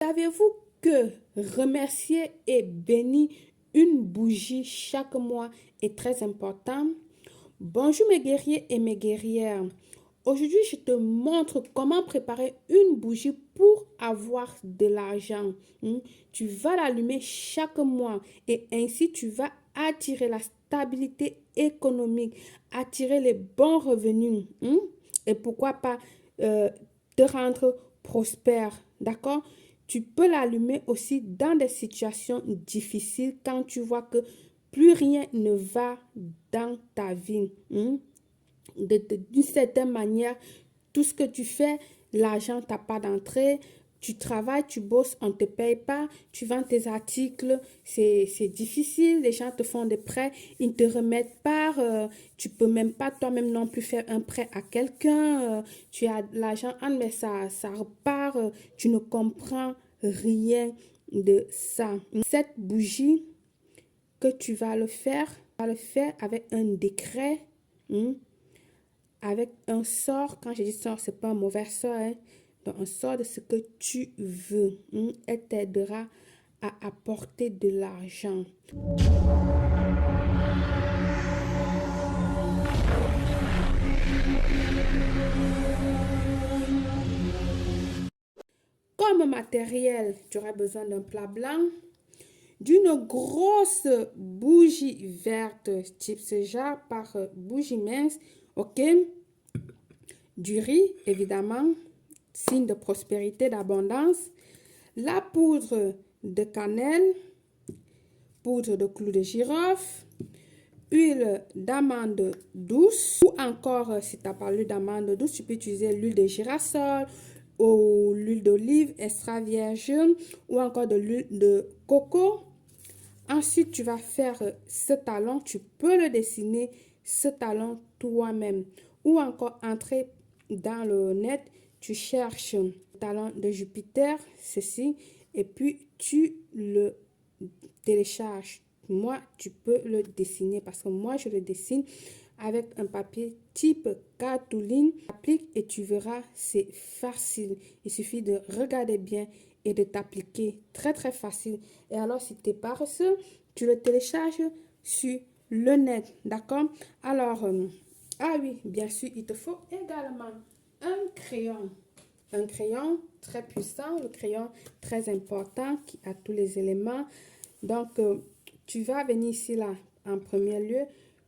Savez-vous que remercier et bénir une bougie chaque mois est très important? Bonjour mes guerriers et mes guerrières. Aujourd'hui, je te montre comment préparer une bougie pour avoir de l'argent. Tu vas l'allumer chaque mois et ainsi tu vas attirer la stabilité économique, attirer les bons revenus et pourquoi pas te rendre prospère. D'accord? Tu peux l'allumer aussi dans des situations difficiles quand tu vois que plus rien ne va dans ta vie. D'une certaine manière, tout ce que tu fais, l'argent n'a pas d'entrée. Tu travailles, tu bosses, on ne te paye pas. Tu vends tes articles, c'est difficile. Les gens te font des prêts, ils ne te remettent pas. Tu ne peux même pas toi-même non plus faire un prêt à quelqu'un. Tu as l'argent, mais ça repart. Tu ne comprends rien de ça. Cette bougie que tu vas le faire avec un décret. Avec un sort. Quand je dis sort, c'est pas un mauvais sort, hein. Donc, un sort de ce que tu veux. Elle t'aidera à apporter de l'argent. Comme matériel, tu auras besoin d'un plat blanc, d'une grosse bougie verte type Seja par bougie mince, ok? Du riz, évidemment, signe de prospérité, d'abondance. La poudre de cannelle, poudre de clou de girofle, huile d'amande douce ou encore, si tu n'as pas l'huile d'amande douce, tu peux utiliser l'huile de girasol ou l'huile d'olive extra vierge ou encore de l'huile de coco. Ensuite, tu vas faire ce talon, tu peux le dessiner, ce talon toi-même ou encore entrer dans le net, tu cherches le talon de Jupiter, ceci, et puis tu le télécharges. Moi, tu peux le dessiner parce que moi, je le dessine avec un papier type cartouline. Applique et tu verras, c'est facile. Il suffit de regarder bien et de t'appliquer. Très, très facile. Et alors, si tu es paresseux, tu le télécharges sur le net. D'accord? Alors, ah oui, bien sûr, il te faut également un crayon. Un crayon très puissant, le crayon très important qui a tous les éléments. Donc, tu vas venir ici, là, en premier lieu,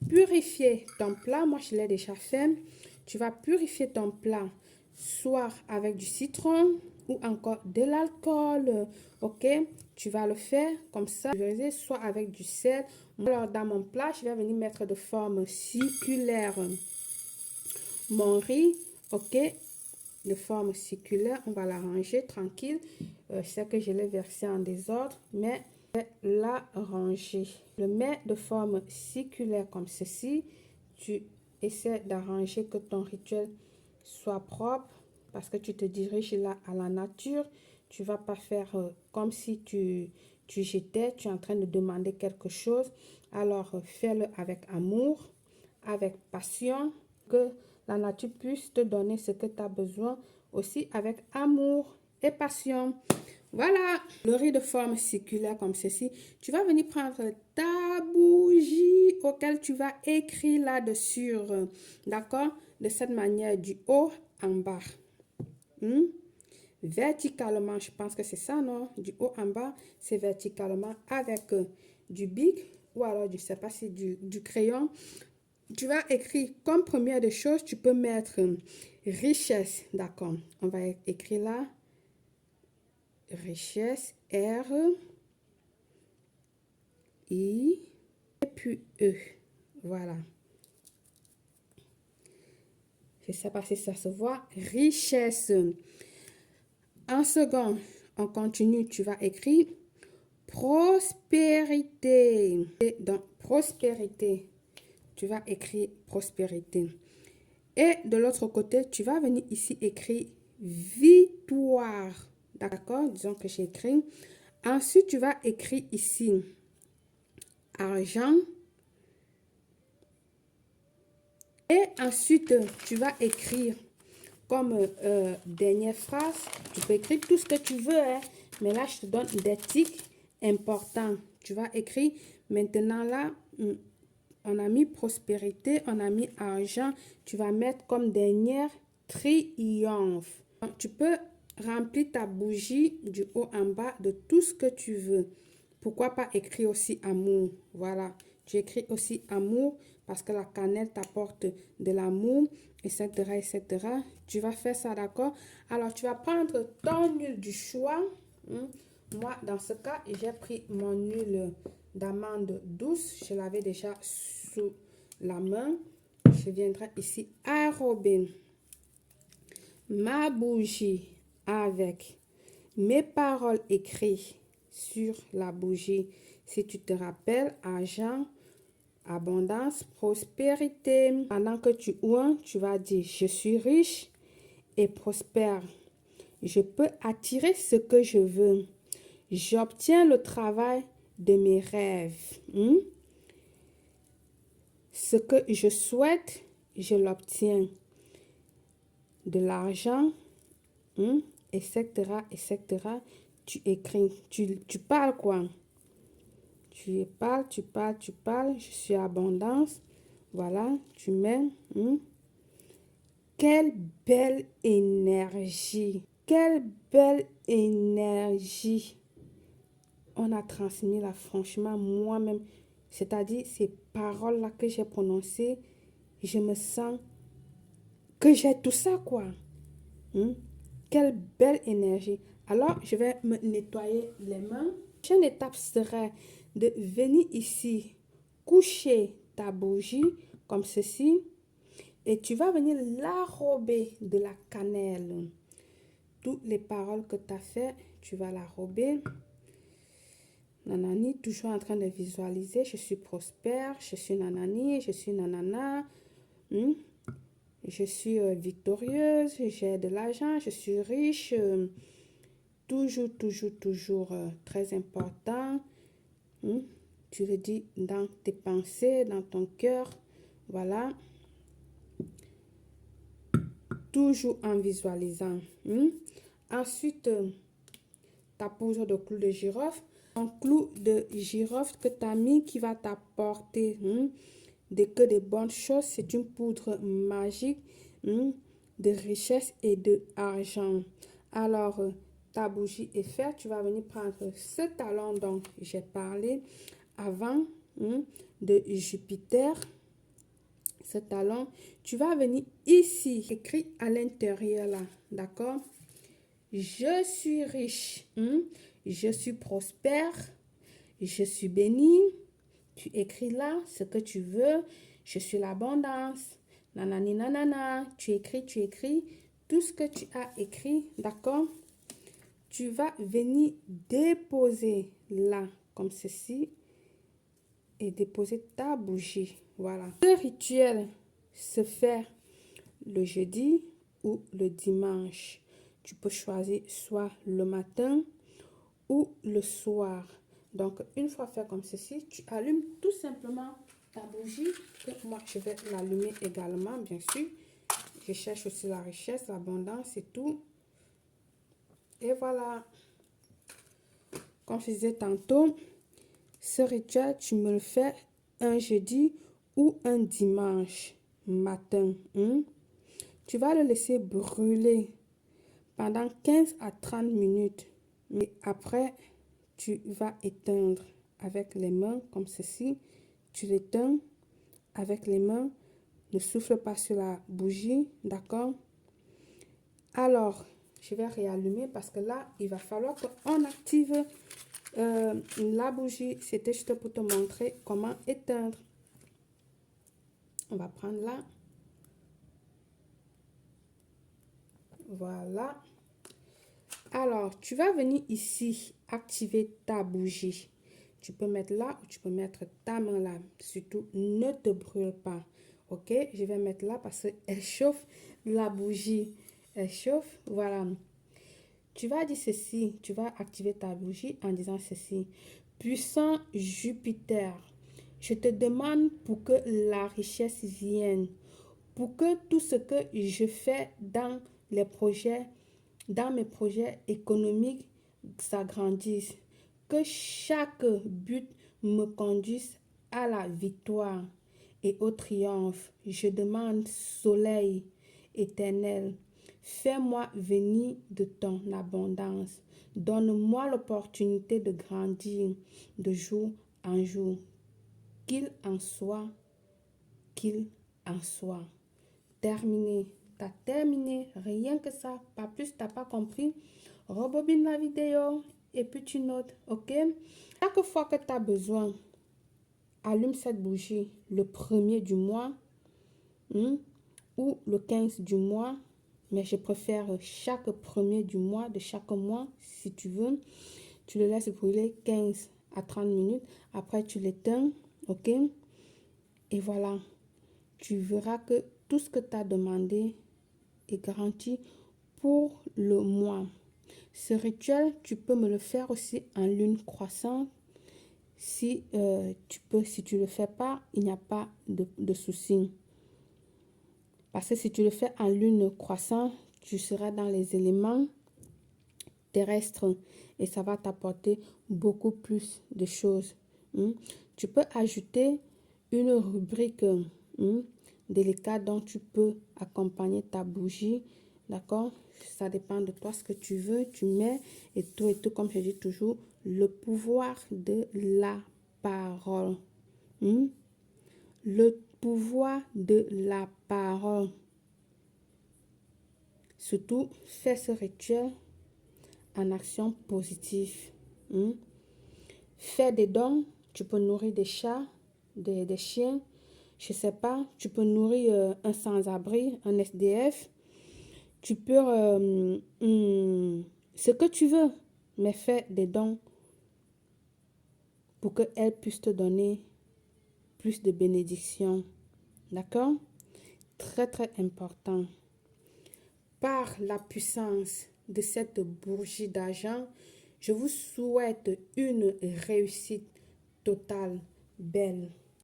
purifier ton plat. Moi, je l'ai déjà fait. Tu vas purifier ton plat, soit avec du citron ou encore de l'alcool. Ok? Tu vas le faire comme ça, soit avec du sel. Alors, dans mon plat, je vais venir mettre de forme circulaire mon riz. Ok? De forme circulaire, on va la ranger tranquille. Je sais que je l'ai versé en désordre, mais je vais la ranger. Le mets de forme circulaire comme ceci. Tu essaies d'arranger que ton rituel soit propre parce que tu te diriges là à la nature. Tu vas pas faire comme si tu jetais, tu es en train de demander quelque chose. Alors, fais-le avec amour, avec passion, que la nature puisse te donner ce que tu as besoin aussi avec amour et passion. Voilà, le riz de forme circulaire comme ceci. Tu vas venir prendre ta bougie auquel tu vas écrire là-dessus, d'accord? De cette manière, du haut en bas. Verticalement, je pense que c'est ça, non? Du haut en bas, c'est verticalement avec du bic ou alors, je ne sais pas si du crayon. Tu vas écrire comme première des choses, tu peux mettre richesse, d'accord. On va écrire là, richesse, R, I, et puis E. Voilà. Je ne sais pas si ça se voit. Richesse. En second, on continue, tu vas écrire prospérité. Et dans prospérité, tu vas écrire prospérité. Et de l'autre côté, tu vas venir ici écrire victoire. D'accord? Disons que j'écris. Ensuite, tu vas écrire ici argent. Et ensuite, tu vas écrire comme dernière phrase. Tu peux écrire tout ce que tu veux, hein, Mais là, je te donne des tics importants. Tu vas écrire maintenant là, on a mis prospérité, on a mis argent. Tu vas mettre comme dernière triomphe. Donc, tu peux remplir ta bougie du haut en bas de tout ce que tu veux. Pourquoi pas écrire aussi amour? Voilà, tu écris aussi amour parce que la cannelle t'apporte de l'amour, etc., etc. Tu vas faire ça, d'accord? Alors, tu vas prendre ton huile du choix. Moi, dans ce cas, j'ai pris mon huile d'amande douce. Je l'avais déjà sous la main. Je viendrai ici arrober ma bougie avec mes paroles écrites sur la bougie. Si tu te rappelles, argent, abondance, prospérité. Pendant que tu ouvres, tu vas dire, je suis riche et prospère. Je peux attirer ce que je veux. J'obtiens le travail de mes rêves. Ce que je souhaite, je l'obtiens. De l'argent, etc., etc. Tu écris, tu parles quoi? Tu parles, tu parles, tu parles. Je suis abondance. Voilà, tu mets. Quelle belle énergie. Quelle belle énergie. On a transmis là, franchement, moi-même. C'est-à-dire, ces paroles-là que j'ai prononcées, je me sens que j'ai tout ça, quoi. Quelle belle énergie. Alors, je vais me nettoyer les mains. La prochaine étape serait de venir ici, coucher ta bougie comme ceci. Et tu vas venir l'arrober de la cannelle. Toutes les paroles que tu as fait, tu vas l'arrober. Nanani, toujours en train de visualiser. Je suis prospère, je suis nanani, je suis nanana. Je suis victorieuse, j'ai de l'argent, je suis riche. Toujours, toujours, toujours très important. Tu le dis dans tes pensées, dans ton cœur. Voilà. Toujours en visualisant. Ensuite, ta poudre de clou de girofle. Un clou de girofle que tu as mis qui va t'apporter que de bonnes choses. C'est une poudre magique de richesse et d'argent. Alors, ta bougie est faite. Tu vas venir prendre ce talon dont j'ai parlé avant de Jupiter. Ce talon, tu vas venir ici, écrit à l'intérieur là, d'accord? Je suis riche, je suis prospère, je suis béni. Tu écris là ce que tu veux. Je suis l'abondance. Nanani nanana. Tu écris tout ce que tu as écrit, d'accord? Tu vas venir déposer là, comme ceci, et déposer ta bougie. Voilà. Ce rituel se fait le jeudi ou le dimanche. Tu peux choisir soit le matin ou le soir. Donc, une fois fait comme ceci, tu allumes tout simplement ta bougie. Que moi, je vais l'allumer également, bien sûr. Je cherche aussi la richesse, l'abondance et tout. Et voilà. Comme je disais tantôt, ce rituel, tu me le fais un jeudi ou un dimanche matin. Tu vas le laisser brûler pendant 15 à 30 minutes. Et après, tu vas éteindre avec les mains comme ceci. Tu l'éteins avec les mains. Ne souffle pas sur la bougie, d'accord? Alors, je vais réallumer parce que là, il va falloir qu'on active la bougie. C'était juste pour te montrer comment éteindre. On va prendre là. Voilà. Alors, tu vas venir ici, activer ta bougie. Tu peux mettre là ou tu peux mettre ta main là. Surtout, ne te brûle pas. Ok, je vais mettre là parce qu'elle chauffe la bougie. Elle chauffe, voilà. Tu vas dire ceci, tu vas activer ta bougie en disant ceci. Puissant Jupiter, je te demande pour que la richesse vienne. Pour que tout ce que je fais dans les projets, dans mes projets économiques, s'agrandisse. Que chaque but me conduise à la victoire et au triomphe. Je demande, soleil éternel, fais-moi venir de ton abondance. Donne-moi l'opportunité de grandir de jour en jour. Qu'il en soit, qu'il en soit. Terminé. Tu as terminé. Rien que ça. Pas plus, tu n'as pas compris. Rebobine la vidéo et puis tu notes. Ok? Chaque fois que tu as besoin, allume cette bougie le 1er du mois ou le 15 du mois. Mais je préfère chaque 1er du mois, de chaque mois, si tu veux. Tu le laisses brûler 15 à 30 minutes. Après, tu l'éteins. Ok? Et voilà. Tu verras que tout ce que tu as demandé est garanti pour le mois. Ce rituel, tu peux me le faire aussi en lune croissante. Si tu le fais pas, il n'y a pas de souci. Parce que si tu le fais en lune croissante, tu seras dans les éléments terrestres et ça va t'apporter beaucoup plus de choses. Tu peux ajouter une rubrique délicate dont tu peux accompagner ta bougie. D'accord? Ça dépend de toi ce que tu veux. Tu mets et tout, comme je dis toujours, le pouvoir de la parole. Le pouvoir de la parole. Surtout, fais ce rituel en action positive. Fais des dons. Tu peux nourrir des chats, des chiens. Je sais pas. Tu peux nourrir un sans-abri, un SDF. Tu peux ce que tu veux, mais fais des dons pour qu'elle puisse te donner plus de bénédictions. D'accord? Très, très important. Par la puissance de cette bougie d'argent, je vous souhaite une réussite totale, belle.